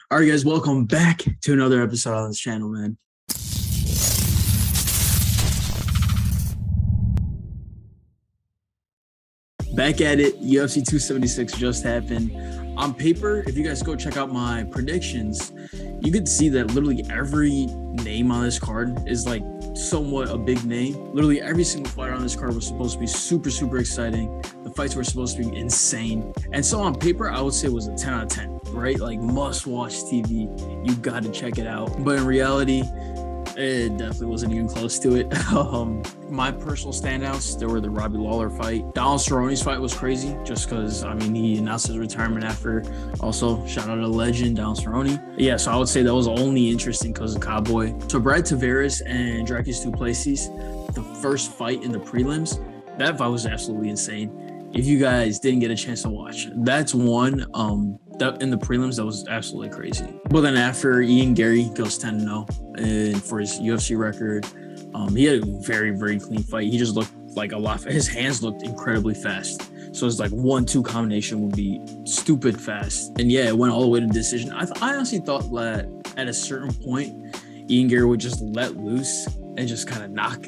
All right, guys, welcome back to another episode on this channel, man. Back at it, UFC 276 just happened. On paper, if you guys go check out my predictions, you could see that literally every name on this card is like somewhat a big name. Literally every single fighter on this card was supposed to be super, super exciting. The fights were supposed to be insane. And so on paper, I would say it was a 10 out of 10, right? Like must-watch TV. You got to check it out. But in reality, it definitely wasn't even close to it. My personal standouts, there were the Robbie Lawler fight. Donald Cerrone's fight was crazy just because, he announced his retirement after. Also, shout out to legend, Donald Cerrone. Yeah, so I would say that was only interesting because of Cowboy. So Brad Tavares and Dricus du Plessis, the first fight in the prelims, that fight was absolutely insane. If you guys didn't get a chance to watch, that's one that in the prelims that was absolutely crazy. But then after, Ian Gary goes 10-0 and for his UFC record. He had a very, very clean fight. He just looked like a lot. His hands looked incredibly fast. So it's like 1-2 combination would be stupid fast. And yeah, it went all the way to decision. I honestly thought that at a certain point, Ian Gary would just let loose and just kind of knock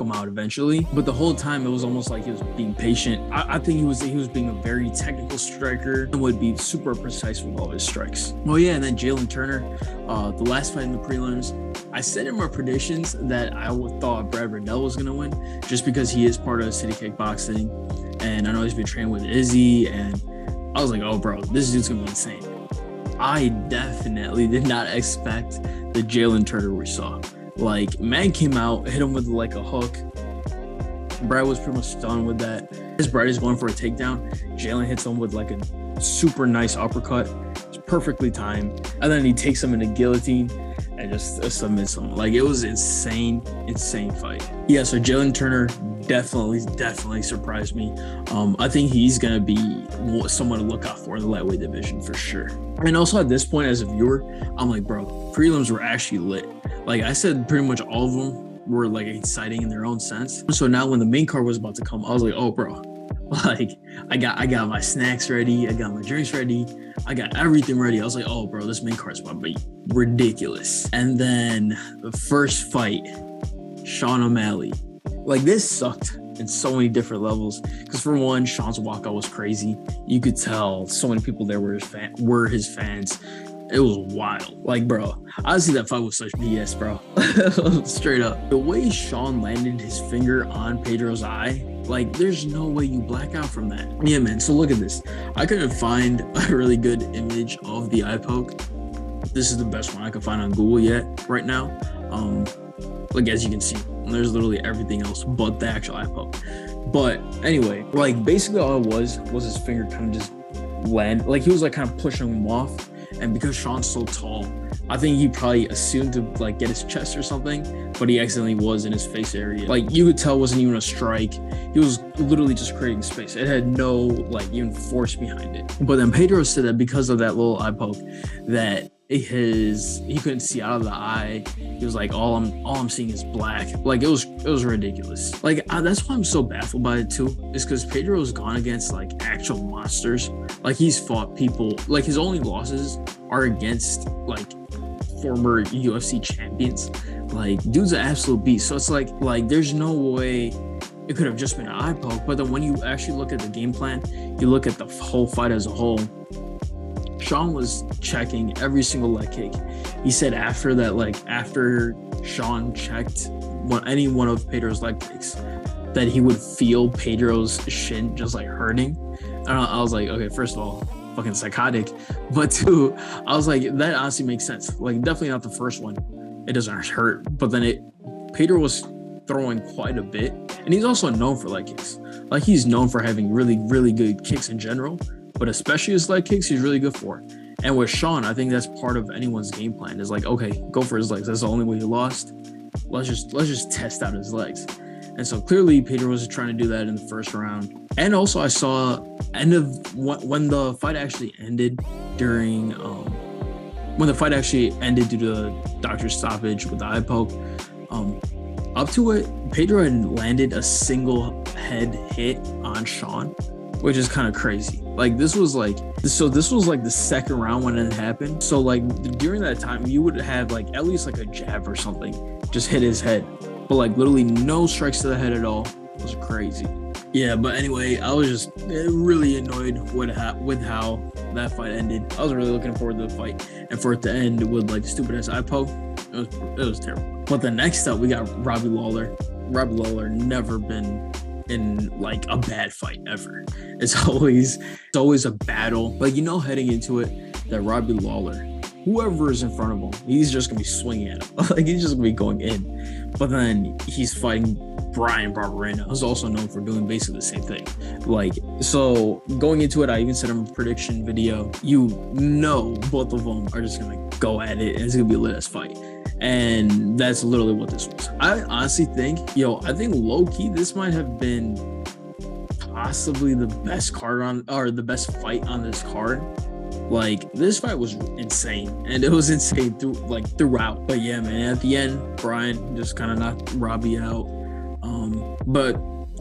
him out eventually. But the whole time, it was almost like he was being patient. I think he was being a very technical striker and would be super precise with all his strikes. Well, yeah, and then Jalen Turner, the last fight in the prelims, I said in my predictions that I thought Brad Riddell was going to win just because he is part of City Kickboxing. And I know he's been trained with Izzy. And I was like, oh, bro, this dude's going to be insane. I definitely did not expect the Jalen Turner we saw. Like, man came out, hit him with like a hook. Brad was pretty much stunned with that. As Brad is going for a takedown, Jalen hits him with like a super nice uppercut. It's perfectly timed. And then he takes him in a guillotine and just submits him. Like, it was insane fight. Yeah, so Jalen Turner definitely surprised me. I think he's going to be someone to look out for in the lightweight division for sure. And also at this point as a viewer, I'm like, bro, prelims were actually lit. Like I said, pretty much all of them were like exciting in their own sense. So now when the main card was about to come, I was like, oh, bro, like I got my snacks ready. I got my drinks ready. I got everything ready. I was like, oh, bro, this main card's about to be ridiculous. And then the first fight, Sean O'Malley. Like, this sucked in so many different levels. Because for one, Sean's walkout was crazy. You could tell so many people there were his fans. It was wild. Like, bro, honestly, that fight was such BS, bro. Straight up. The way Sean landed his finger on Pedro's eye, like, there's no way you black out from that. Yeah, man. So look at this. I couldn't find a really good image of the eye poke. This is the best one I could find on Google yet right now. Like, as you can see, there's literally everything else but the actual eye poke. But anyway, like, basically all it was his finger kind of just land. Like, he was like kind of pushing him off. And because Sean's so tall, I think he probably assumed to like get his chest or something, but he accidentally was in his face area. Like, you could tell it wasn't even a strike. He was literally just creating space. It had no like even force behind it. But then Pedro said that because of that little eye poke, that he couldn't see out of the eye. He was like, all I'm seeing is black. Like, it was ridiculous. Like, that's why I'm so baffled by it too, is because Pedro's gone against like actual monsters. Like, he's fought people, like his only losses are against like former UFC champions. Like, dude's an absolute beast. So it's like there's no way it could have just been an eye poke. But then when you actually look at the game plan, you look at the whole fight as a whole, Sean was checking every single leg kick. He said after Sean checked any one of Pedro's leg kicks, that he would feel Pedro's shin just like hurting. And I was like, okay, first of all, fucking psychotic. But two, I was like, that honestly makes sense. Like, definitely not the first one. It doesn't hurt. But then Pedro was throwing quite a bit. And he's also known for leg kicks. Like, he's known for having really, really good kicks in general. But especially his leg kicks, he's really good for. And with Sean, I think that's part of anyone's game plan. Is like, okay, go for his legs. That's the only way he lost. Let's just test out his legs. And so clearly Pedro was trying to do that in the first round. And also I saw when the fight actually ended due to the doctor's stoppage with the eye poke, up to it, Pedro had landed a single head hit on Sean, which is kind of crazy. Like this was like the second round when it happened. So like during that time, you would have like at least like a jab or something just hit his head, but like literally no strikes to the head at all. It was crazy. Yeah, but anyway, I was just really annoyed with how that fight ended. I was really looking forward to the fight, and for it to end with like stupid ass eye poke, it was terrible. But the next up, we got Robbie Lawler. Robbie Lawler never been in like a bad fight ever. It's always a battle. Like, you know, heading into it, that Robbie Lawler, whoever is in front of him, he's just gonna be swinging at him. Like, he's just gonna be going in. But then he's fighting Brian Barberena, who's also known for doing basically the same thing. Like, so going into it, I even said in a prediction video, you know, both of them are just gonna go at it, and it's gonna be a lit ass fight. And that's literally what this was. I honestly think, I think low-key, this might have been possibly the best the best fight on this card. Like, this fight was insane, and it was insane throughout. But yeah, man, at the end, Brian just kind of knocked Robbie out. But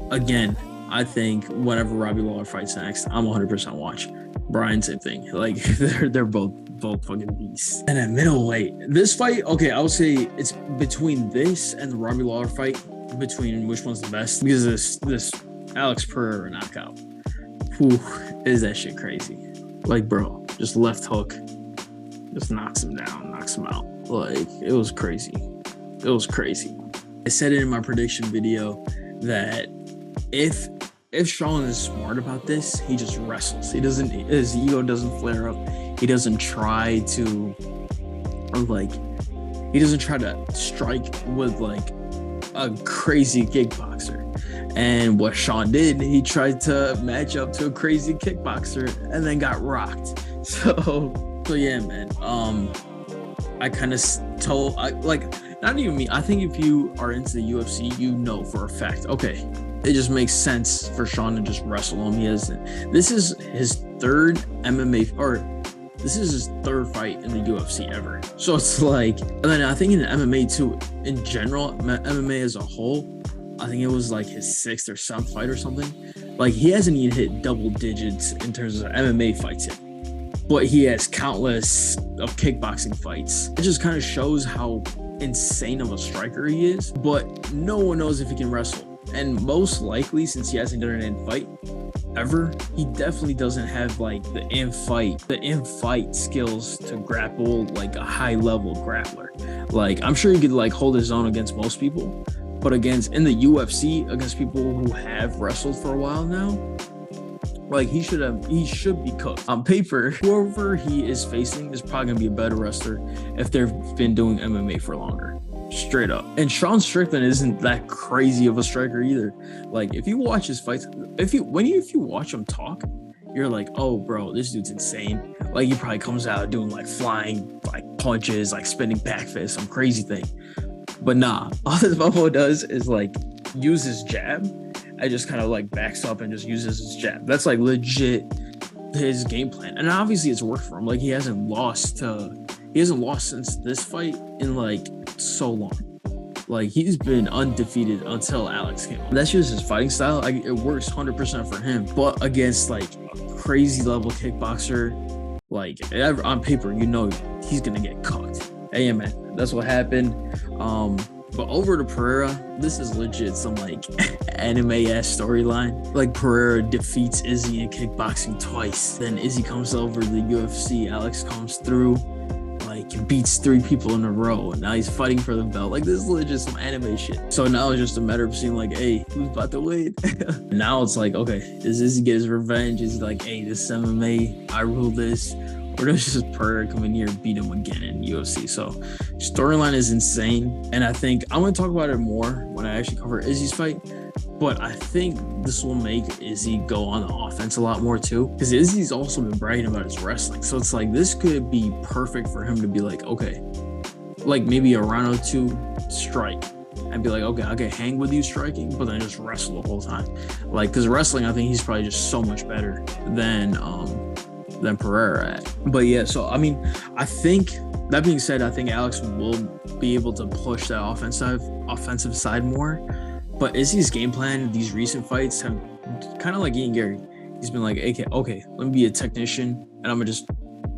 again, I think whenever Robbie Lawler fights next, I'm 100% watch. Brian, same thing. Like, they're both fucking beasts. And at middleweight, this fight, okay, I would say it's between this and the Robbie Lawler fight, between which one's the best, because this Alex Pereira knockout, whew, is that shit crazy. Like, bro, just left hook, just knocks him down, knocks him out. Like, it was crazy. It was crazy. I said it in my prediction video that if Sean is smart about this, he just wrestles. His ego doesn't flare up. He doesn't try to strike with like a crazy kickboxer. And what Sean did, he tried to match up to a crazy kickboxer and then got rocked. So yeah, man. I kind of not even me. I think if you are into the UFC, you know for a fact, okay, it just makes sense for Sean to just wrestle him. This is his third MMA, or this is his third fight in the UFC ever. So it's like, and then I think in MMA too, in general, MMA as a whole, I think it was like his sixth or seventh fight or something. Like, he hasn't even hit double digits in terms of MMA fights yet, but he has countless of kickboxing fights. It just kind of shows how insane of a striker he is, but no one knows if he can wrestle. And most likely, since he hasn't done an in-fight ever, he definitely doesn't have like the in-fight skills to grapple like a high-level grappler. Like, I'm sure he could like hold his own against most people, but in the UFC, against people who have wrestled for a while now, like, he should be cooked. On paper, whoever he is facing is probably gonna be a better wrestler if they've been doing MMA for longer. Straight up. And Sean Strickland isn't that crazy of a striker either. Like, if you watch his fights, if you watch him talk, you're like, oh bro, this dude's insane. Like, he probably comes out doing like flying like punches, like spinning back fists, some crazy thing. But nah, all this mofo does is like use his jab and just kind of like backs up and just uses his jab. That's like legit his game plan. And obviously it's worked for him. Like, he hasn't lost since this fight in like so long. Like, he's been undefeated until Alex came on. That's just his fighting style. It works 100% for him. But against like a crazy level kickboxer, like on paper, you know he's gonna get cooked. Hey man, that's what happened. But over to Pereira, this is legit some like anime-ass storyline. Like, Pereira defeats Izzy in kickboxing twice. Then Izzy comes over to the UFC. Alex comes through, like, beats 3 people in a row, and now he's fighting for the belt. Like, this is legit some anime shit. So now it's just a matter of seeing like, hey, who's about to win? Now it's like, okay, does Izzy get his revenge? Is he like, hey, this is MMA, I rule this? Or does just Pereira come in here and beat him again in UFC? So storyline is insane. And I think I'm going to talk about it more when I actually cover Izzy's fight. But I think this will make Izzy go on the offense a lot more too. Because Izzy's also been bragging about his wrestling. So it's like, this could be perfect for him to be like, okay, like maybe a round or 2 strike. And be like, okay, I can hang with you striking, but then just wrestle the whole time. Like, because wrestling, I think he's probably just so much better than Pereira at. But yeah, so I mean, I think that being said, I think Alex will be able to push that offensive side more. But Izzy's game plan, these recent fights have kind of like Ian Gary. He's been like, okay, let me be a technician, and I'm gonna just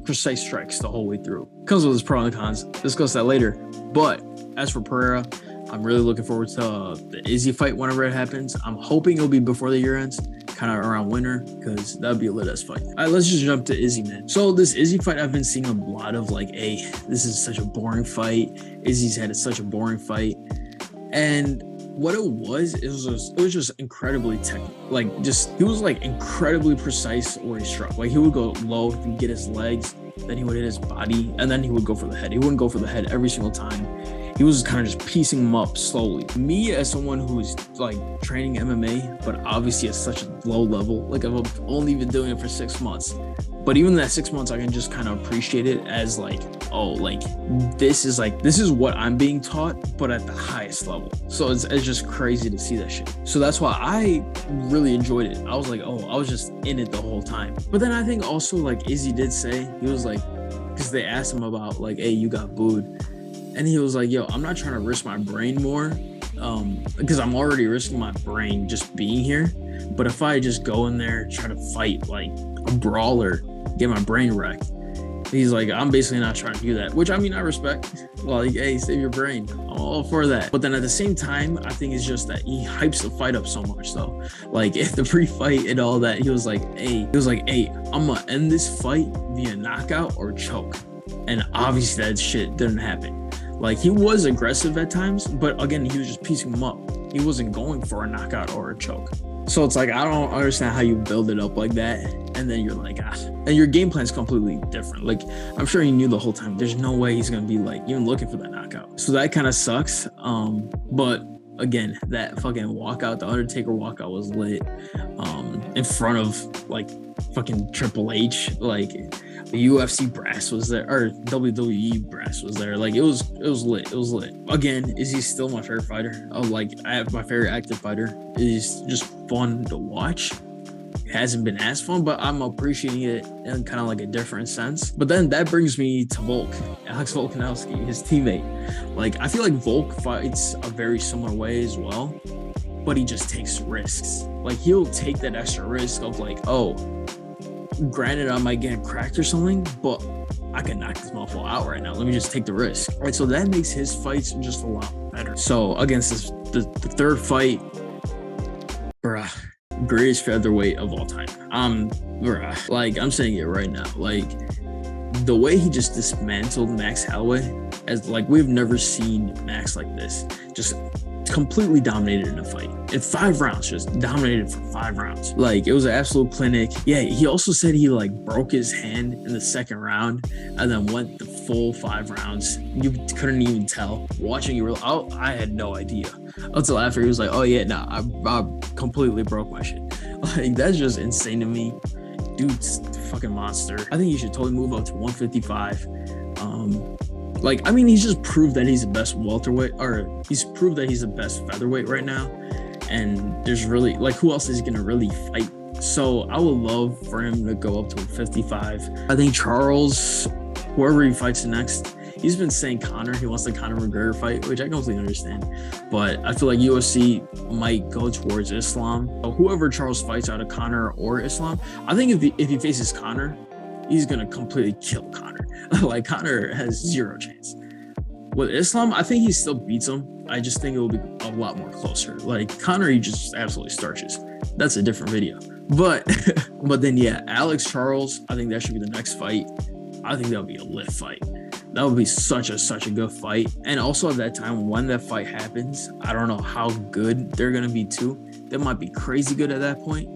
precise strikes the whole way through. Comes with his pros and cons. Discuss that later. But as for Pereira, I'm really looking forward to the Izzy fight whenever it happens. I'm hoping it'll be before the year ends, kind of around winter, because that'd be a lit-ass fight. All right, let's just jump to Izzy, man. So this Izzy fight, I've been seeing a lot of like, hey, this is such a boring fight. Izzy's had such a boring fight. And what it was just incredibly technical. Like, just, he was like incredibly precise where he struck. Like, he would go low, he'd get his legs, then he would hit his body, and then he would go for the head. He wouldn't go for the head every single time. He was kind of just piecing them up slowly. Me, as someone who's like training MMA, but obviously at such a low level, like I've only been doing it for 6 months. But even that 6 months, I can just kind of appreciate it as like, oh, like this is what I'm being taught, but at the highest level. So it's just crazy to see that shit. So that's why I really enjoyed it. I was like, oh, I was just in it the whole time. But then I think also like Izzy did say, he was like, because they asked him about like, hey, you got booed. And he was like, yo, I'm not trying to risk my brain more, because I'm already risking my brain just being here. But if I just go in there, try to fight like a brawler, get my brain wrecked, he's like, I'm basically not trying to do that, which I mean, I respect. Like, hey, save your brain. I'm all for that. But then at the same time, I think it's just that he hypes the fight up so much though. Like if the pre-fight and all that, he was like, hey, I'm gonna end this fight via knockout or choke. And obviously that shit didn't happen. Like, he was aggressive at times, but again, he was just piecing them up. He wasn't going for a knockout or a choke. So it's like, I don't understand how you build it up like that. And then you're like, and your game plan is completely different. Like, I'm sure he knew the whole time, there's no way he's going to be like even looking for that knockout. So that kind of sucks. But again, that fucking walkout, the Undertaker walkout was lit, in front of like fucking Triple H. Like, the UFC brass was there, or WWE brass was there. Like, it was lit. It was lit. Again, is he still my favorite fighter? Oh, like, I have my favorite active fighter. It's just fun to watch. It hasn't been as fun, but I'm appreciating it in kind of like a different sense. But then that brings me to Volk, Alex Volkanovski, his teammate. Like, I feel like Volk fights a very similar way as well, but he just takes risks. Like, he'll take that extra risk of like, oh, granted, I might get cracked or something, but I can knock this motherfucker out right now. Let me just take the risk. Right, so that makes his fights just a lot better. So against the third fight, greatest featherweight of all time. Like, I'm saying it right now. Like, the way he just dismantled Max Holloway, as like, we've never seen Max like this. Just completely dominated in a fight in 5 rounds, just dominated for 5 rounds. Like, it was an absolute clinic. Yeah, he also said he like broke his hand in the second round and then went the full 5 rounds. You couldn't even tell. Watching you, I had no idea until after he was like, oh yeah, nah, I completely broke my shit. Like, that's just insane to me. Dude's a fucking monster. I think he should totally move up to 155. Like, I mean, he's just proved that he's the best welterweight, or he's proved that he's the best featherweight right now. And there's really, like, who else is going to really fight? So I would love for him to go up to 55. I think Charles, whoever he fights next, he's been saying Conor. He wants the Conor McGregor fight, which I completely understand. But I feel like UFC might go towards Islam. So whoever Charles fights out of Conor or Islam, I think if he faces Conor, he's going to completely kill Conor. Like, Conor has zero chance. With Islam, I think he still beats him. I just think it will be a lot more closer. Like, Conor, he just absolutely starches. That's a different video. But then, yeah, Alex Charles, I think that should be the next fight. I think that would be a lit fight. That would be such a good fight. And also at that time, when that fight happens, I don't know how good they're going to be too. They might be crazy good at that point.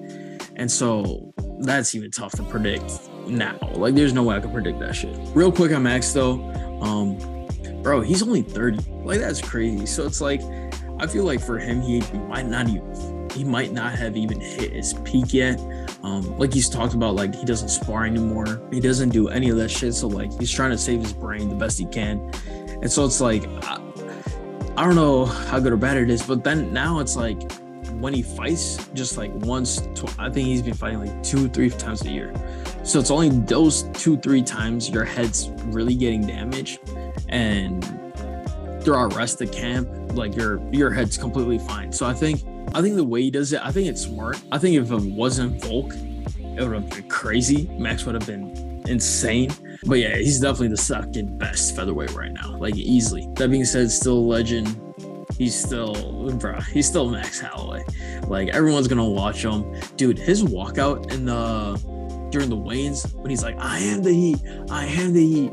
And so that's even tough to predict now. Like, there's no way I can predict that shit. Real quick on Max though, bro, he's only 30. Like, that's crazy. So it's like, I feel like for him, he might not have even hit his peak yet. Like, he's talked about, like, he doesn't spar anymore. He doesn't do any of that shit. So like, he's trying to save his brain the best he can. And so it's like, I don't know how good or bad it is, but then now it's like, when he fights, just like once, I think he's been fighting like 2-3 times a year. So it's only those 2-3 times your head's really getting damaged, and throughout the rest of camp, like your head's completely fine. So I think the way he does it, I think it's smart. I think if it wasn't Volk, it would have been crazy. Max would have been insane. But yeah, he's definitely the second best featherweight right now, like easily. That being said, still a legend. He's still Max Holloway. Like, everyone's gonna watch him. Dude, his walkout during the weigh-ins when he's like, I am the heat.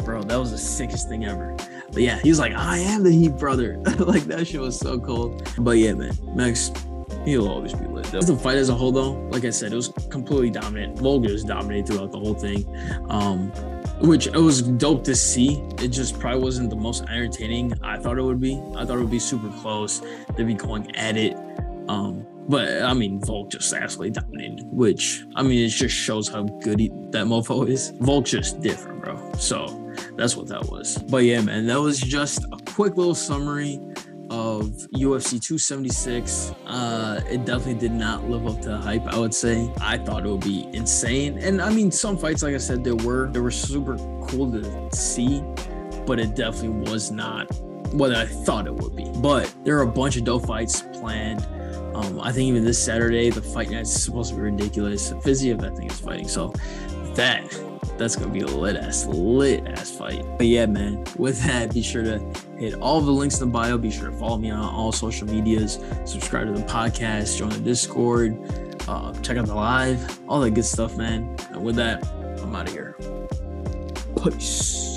Bro, that was the sickest thing ever. But yeah, he's like, I am the heat, brother. Like, that shit was so cool. But yeah, man, Max, he'll always be lit. The fight as a whole, though, like I said, it was completely dominant. Volga was dominated throughout the whole thing, which it was dope to see. It just probably wasn't the most entertaining I thought it would be. I thought it would be super close. They'd be going at it. But I mean, Volk just absolutely dominated, which, I mean, it just shows how good that mofo is. Volk's just different, bro. So that's what that was. But yeah, man, that was just a quick little summary of UFC 276. It definitely did not live up to the hype, I would say. I thought it would be insane. And I mean, some fights, like I said, they were super cool to see, but it definitely was not what I thought it would be. But there are a bunch of dope fights planned. I think even this Saturday, the fight night is supposed to be ridiculous. Fiziev, I think, is fighting. So that's going to be a lit ass fight. But yeah, man, with that, be sure to hit all the links in the bio. Be sure to follow me on all social medias. Subscribe to the podcast. Join the Discord. Check out the live. All that good stuff, man. And with that, I'm out of here. Peace.